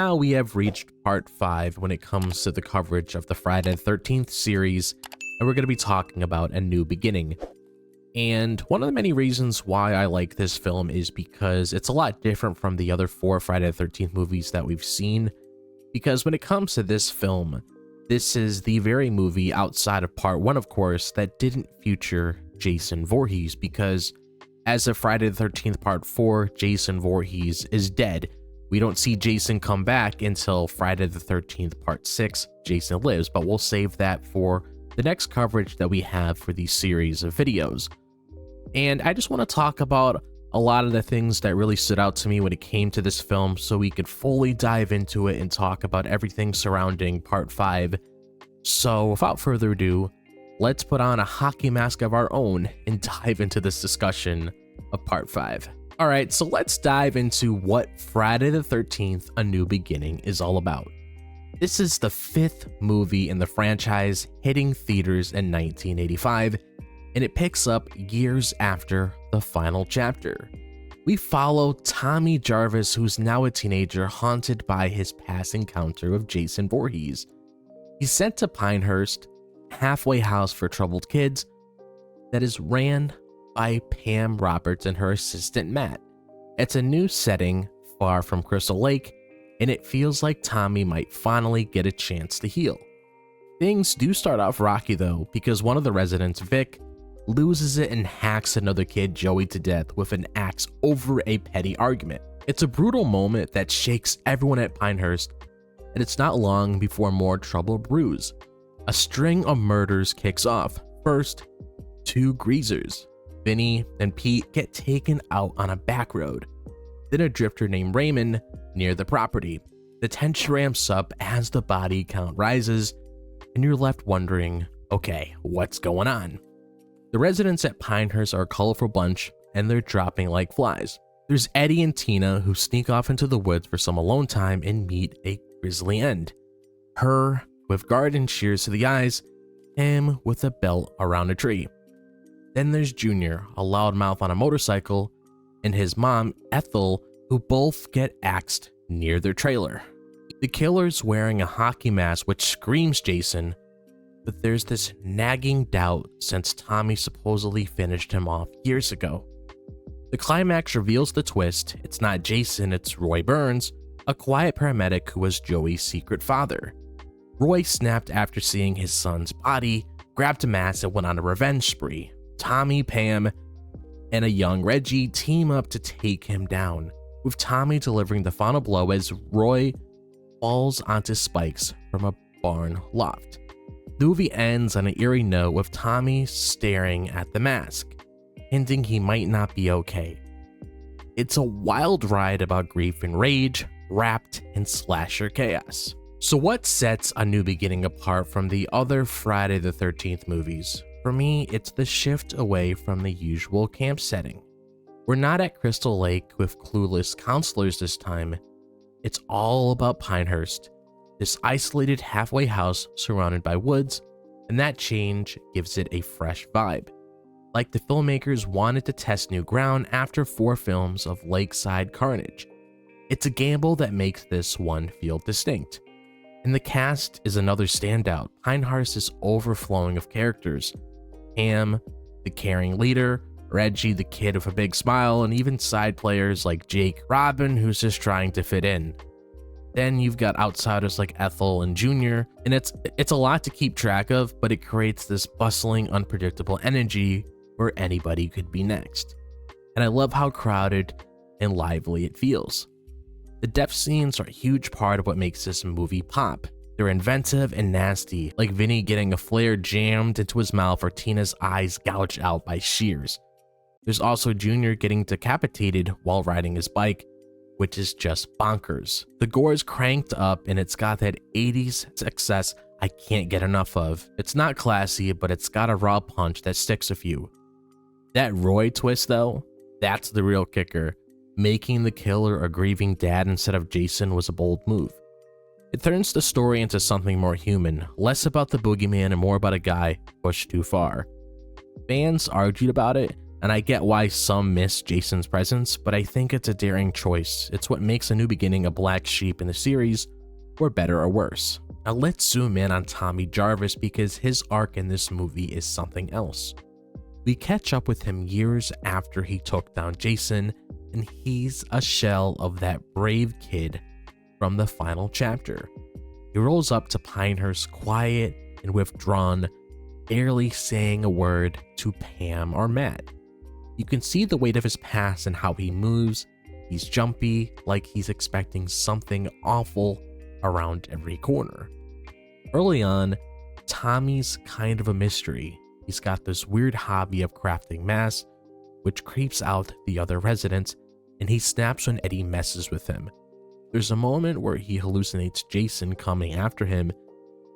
now we have reached part 5 when it comes to the coverage of the Friday the 13th series, and we're going to be talking about A New Beginning. And one of the many reasons why I like this film is because it's a lot different from the other 4 Friday the 13th movies that we've seen, because when it comes to this film, this is the very movie outside of part 1, of course, that didn't feature Jason Voorhees, because as of Friday the 13th part 4, Jason Voorhees is dead. We don't see Jason come back until Friday the 13th part 6, Jason Lives, but we'll save that for the next coverage that we have for these series of videos. And I just want to talk about a lot of the things that really stood out to me when it came to this film so we could fully dive into it and talk about everything surrounding part 5. So without further ado, let's put on a hockey mask of our own and dive into this discussion of part 5. Alright, so let's dive into what Friday the 13th A New Beginning is all about. This is the 5th movie in the franchise, hitting theaters in 1985, and it picks up years after the final chapter. We follow Tommy Jarvis, who's now a teenager haunted by his past encounter with Jason Voorhees. He's sent to Pinehurst, a halfway house for troubled kids that is ran by Pam Roberts and her assistant Matt. It's a new setting far from Crystal Lake, and it feels like Tommy might finally get a chance to heal. Things do start off rocky though, because one of the residents, Vic, loses it and hacks another kid, Joey, to death with an axe over a petty argument. It's a brutal moment that shakes everyone at Pinehurst, and it's not long before more trouble brews. A string of murders kicks off. First, 2 greasers, Vinny and Pete, get taken out on a back road. Then a drifter named Raymond near the property. The tension ramps up as the body count rises, and you're left wondering, okay, what's going on? The residents at Pinehurst are a colorful bunch, and they're dropping like flies. There's Eddie and Tina, who sneak off into the woods for some alone time and meet a grisly end. Her with garden shears to the eyes, him with a belt around a tree. Then there's Junior, a loudmouth on a motorcycle, and his mom, Ethel, who both get axed near their trailer. The killer's wearing a hockey mask which screams Jason, but there's this nagging doubt since Tommy supposedly finished him off years ago. The climax reveals the twist. It's not Jason, it's Roy Burns, a quiet paramedic who was Joey's secret father. Roy snapped after seeing his son's body, grabbed a mask, and went on a revenge spree. Tommy, Pam, and a young Reggie team up to take him down, with Tommy delivering the final blow as Roy falls onto spikes from a barn loft. The movie ends on an eerie note with Tommy staring at the mask, hinting he might not be okay. It's a wild ride about grief and rage, wrapped in slasher chaos. So what sets A New Beginning apart from the other Friday the 13th movies? For me, it's the shift away from the usual camp setting. We're not at Crystal Lake with clueless counselors this time. It's all about Pinehurst, this isolated halfway house surrounded by woods, and that change gives it a fresh vibe. Like the filmmakers wanted to test new ground after 4 films of lakeside carnage. It's a gamble that makes this one feel distinct. And the cast is another standout. Pinehurst is overflowing of characters. Pam, the caring leader, Reggie, the kid with a big smile, and even side players like Jake, Robin, who's just trying to fit in. Then you've got outsiders like Ethel and Junior, and it's a lot to keep track of, but it creates this bustling, unpredictable energy where anybody could be next. And I love how crowded and lively it feels. The death scenes are a huge part of what makes this movie pop. They're inventive and nasty, like Vinny getting a flare jammed into his mouth or Tina's eyes gouged out by shears. There's also Junior getting decapitated while riding his bike, which is just bonkers. The gore is cranked up and it's got that 80s excess I can't get enough of. It's not classy, but it's got a raw punch that sticks with you. That Roy twist though, that's the real kicker. Making the killer a grieving dad instead of Jason was a bold move. It turns the story into something more human, less about the boogeyman and more about a guy pushed too far. Fans argued about it, And I get why some miss Jason's presence, but I think it's a daring choice. It's what makes A New Beginning a black sheep in the series, or better or worse. Now let's zoom in on Tommy Jarvis because his arc in this movie is something else. We catch up with him years after he took down Jason, and he's a shell of that brave kid from the final chapter. He rolls up to Pinehurst quiet and withdrawn, barely saying a word to Pam or Matt. You can see the weight of his past and how he moves. He's jumpy, like he's expecting something awful around every corner. Early on, Tommy's kind of a mystery. He's got this weird hobby of crafting masks, which creeps out the other residents, and he snaps when Eddie messes with him. There's a moment where he hallucinates Jason coming after him,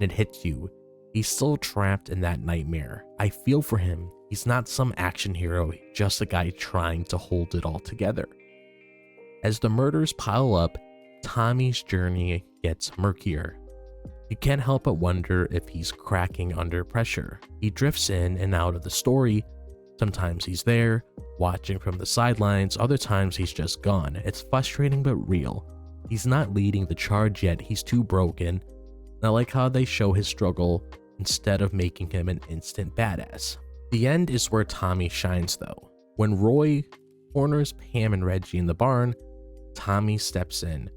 and it hits you. He's still trapped in that nightmare. I feel for him. He's not some action hero, just a guy trying to hold it all together. As the murders pile up, Tommy's journey gets murkier. You can't help but wonder if he's cracking under pressure. He drifts in and out of the story. Sometimes he's there, watching from the sidelines, other times he's just gone. It's frustrating but real. He's not leading the charge yet, he's too broken. And I like how they show his struggle instead of making him an instant badass. The end is where Tommy shines though. When Roy corners Pam and Reggie in the barn, Tommy steps in,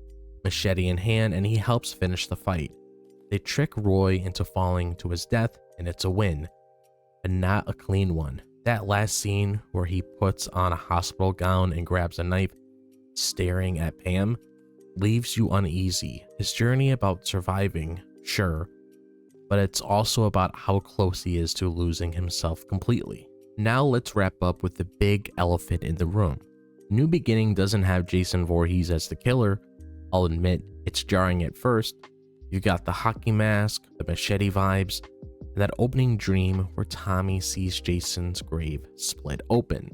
machete in hand, and he helps finish the fight. They trick Roy into falling to his death, and it's a win, but not a clean one. That last scene where he puts on a hospital gown and grabs a knife, staring at Pam, leaves you uneasy. His journey about surviving, sure, but it's also about how close he is to losing himself completely. Now let's wrap up with the big elephant in the room. New Beginning doesn't have Jason Voorhees as the killer. I'll admit, it's jarring at first. You got the hockey mask, the machete vibes, and that opening dream where Tommy sees Jason's grave split open.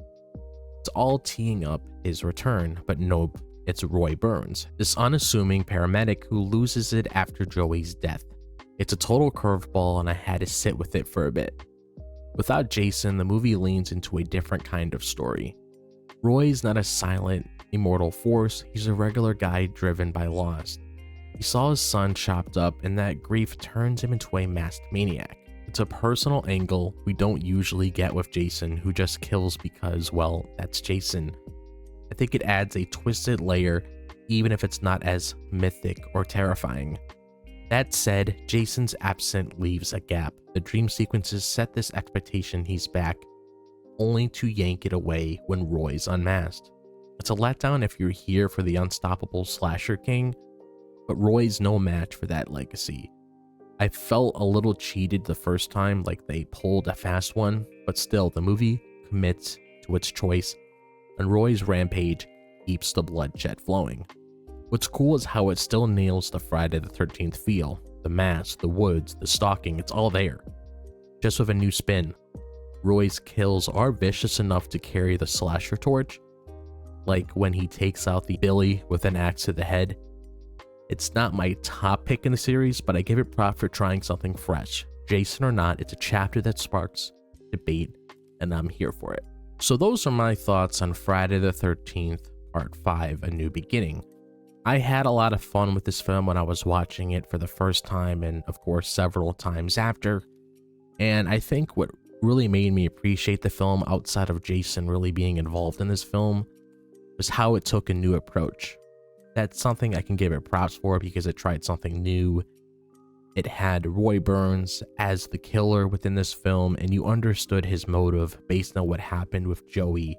It's all teeing up his return, but nope, it's Roy Burns, this unassuming paramedic who loses it after Joey's death. It's a total curveball and I had to sit with it for a bit. Without Jason, the movie leans into a different kind of story. Roy's not a silent, immortal force, he's a regular guy driven by loss. He saw his son chopped up and that grief turns him into a masked maniac. It's a personal angle we don't usually get with Jason, who just kills because, well, that's Jason. I think it adds a twisted layer, even if it's not as mythic or terrifying. That said, Jason's absence leaves a gap. The dream sequences set this expectation he's back, only to yank it away when Roy's unmasked. It's a letdown if you're here for the unstoppable slasher king, but Roy's no match for that legacy. I felt a little cheated the first time, like they pulled a fast one, but still, the movie commits to its choice, and Roy's rampage keeps the bloodshed flowing. What's cool is how it still nails the Friday the 13th feel. The mask, the woods, the stalking, it's all there. Just with a new spin. Roy's kills are vicious enough to carry the slasher torch, like when he takes out the Billy with an axe to the head. It's not my top pick in the series, but I give it props for trying something fresh. Jason or not, it's a chapter that sparks debate, and I'm here for it. So those are my thoughts on Friday the 13th, Part 5, A New Beginning. I had a lot of fun with this film when I was watching it for the first time, and of course several times after. And I think what really made me appreciate the film, outside of Jason really being involved in this film, was how it took a new approach. That's something I can give it props for because it tried something new. It had Roy Burns as the killer within this film, and you understood his motive based on what happened with Joey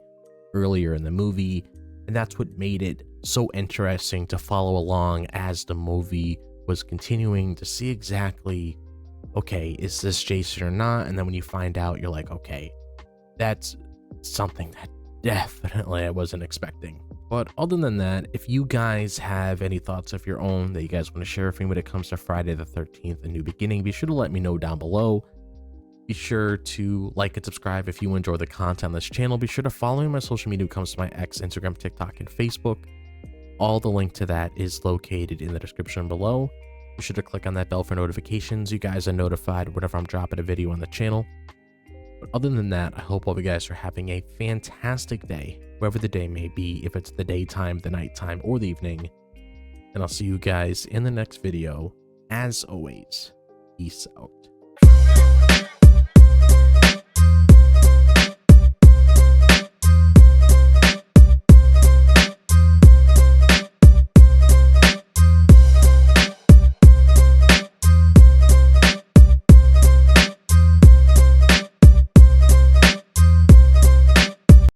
earlier in the movie, and that's what made it so interesting to follow along as the movie was continuing to see exactly, okay, is this Jason or not? And then when you find out, you're like, okay, that's something that definitely I wasn't expecting. But other than that, if you guys have any thoughts of your own that you guys want to share with me when it comes to Friday the 13th, A New Beginning, be sure to let me know down below. Be sure to like and subscribe if you enjoy the content on this channel. Be sure to follow me on my social media when it comes to my X, Instagram, TikTok, and Facebook. All the link to that is located in the description below. Be sure to click on that bell for notifications. You guys are notified whenever I'm dropping a video on the channel. But Other than that, I hope all of you guys are having a fantastic day, wherever the day may be, if it's the daytime, the nighttime, or the evening. And I'll see you guys in the next video. As always, peace out.